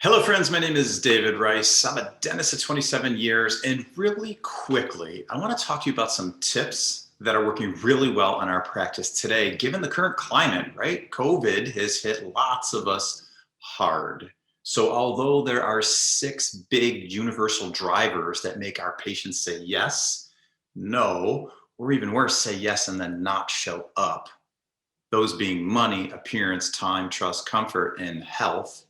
Hello friends, my name is David Rice. I'm a dentist at 27 years, and really quickly, I want to talk to you about some tips that are working really well on our practice today, given the current climate, right? COVID has hit lots of us hard. So although there are 6 big universal drivers that make our patients say yes, no, or even worse, say yes and then not show up, those being money, appearance, time, trust, comfort, and health,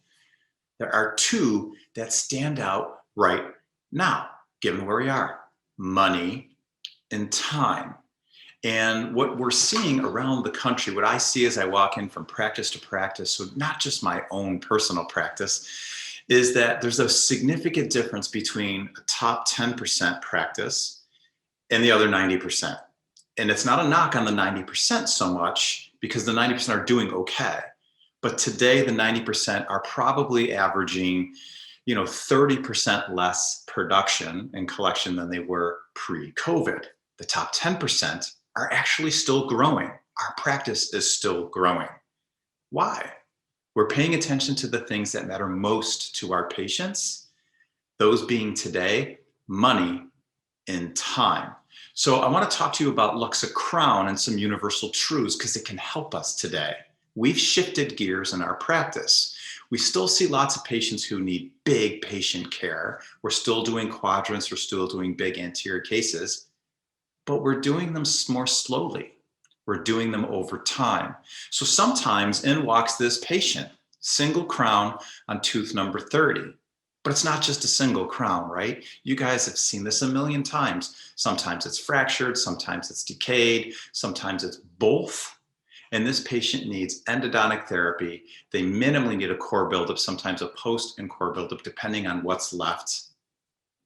there are 2 that stand out right now, given where we are: money and time. And what we're seeing around the country, what I see as I walk in from practice to practice, so not just my own personal practice, is that there's a significant difference between a top 10% practice and the other 90%. And it's not a knock on the 90% so much, because the 90% are doing okay. But today, the 90% are probably averaging, 30% less production and collection than they were pre-COVID. The top 10% are actually still growing. Our practice is still growing. Why? We're paying attention to the things that matter most to our patients, those being today, money and time. So I want to talk to you about LuxaCrown and some universal truths, because it can help us today. We've shifted gears in our practice. We still see lots of patients who need big patient care. We're still doing quadrants, we're still doing big anterior cases, but we're doing them more slowly. We're doing them over time. So sometimes in walks this patient, single crown on tooth number 30. But it's not just a single crown, right? You guys have seen this a million times. Sometimes it's fractured, sometimes it's decayed, sometimes it's both. And this patient needs endodontic therapy. They minimally need a core buildup, sometimes a post and core buildup, depending on what's left.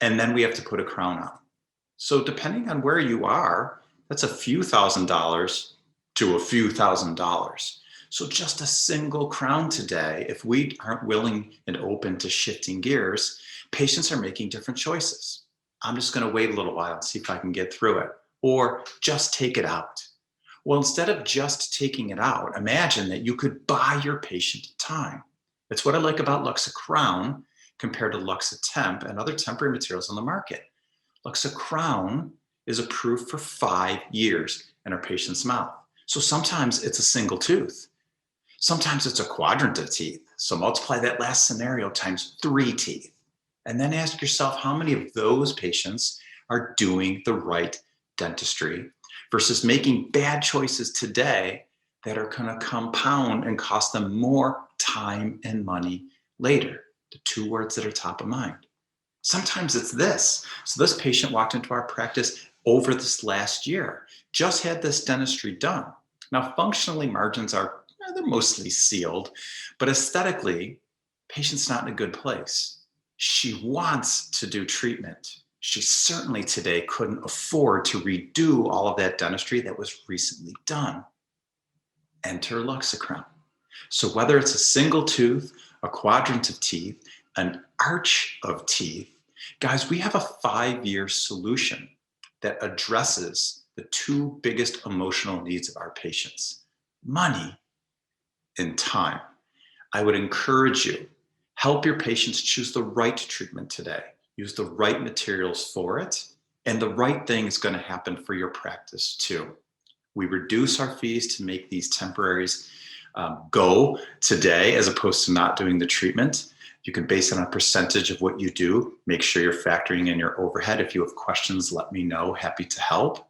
And then we have to put a crown on. So depending on where you are, that's a few $1,000s to a few $1,000s. So just a single crown today, if we aren't willing and open to shifting gears, patients are making different choices. I'm just going to wait a little while and see if I can get through it, or just take it out. Well, instead of just taking it out, imagine that you could buy your patient time. That's what I like about LuxaCrown compared to LuxaTemp and other temporary materials on the market. LuxaCrown is approved for 5 years in our patient's mouth. So sometimes it's a single tooth. Sometimes it's a quadrant of teeth. So multiply that last scenario times 3 teeth. And then ask yourself, how many of those patients are doing the right dentistry versus making bad choices today that are going to compound and cost them more time and money later? The 2 words that are top of mind. Sometimes it's this. So this patient walked into our practice over this last year, just had this dentistry done. Now, functionally, margins are, they're mostly sealed, but aesthetically, patient's not in a good place. She wants to do treatment. She certainly today couldn't afford to redo all of that dentistry that was recently done. Enter LuxaCrown. So whether it's a single tooth, a quadrant of teeth, an arch of teeth, guys, we have a 5-year solution that addresses the 2 biggest emotional needs of our patients: money and time. I would encourage you, help your patients choose the right treatment today. Use the right materials for it, and the right thing is going to happen for your practice too. We reduce our fees to make these temporaries go today, as opposed to not doing the treatment. You can base it on a percentage of what you do. Make sure you're factoring in your overhead. If you have questions, let me know. Happy to help.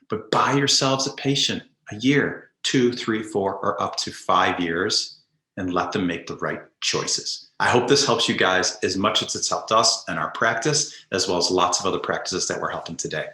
But buy yourselves a patient a year, 2, 3, 4, or up to 5 years, and let them make the right choices. I hope this helps you guys as much as it's helped us in our practice, as well as lots of other practices that we're helping today.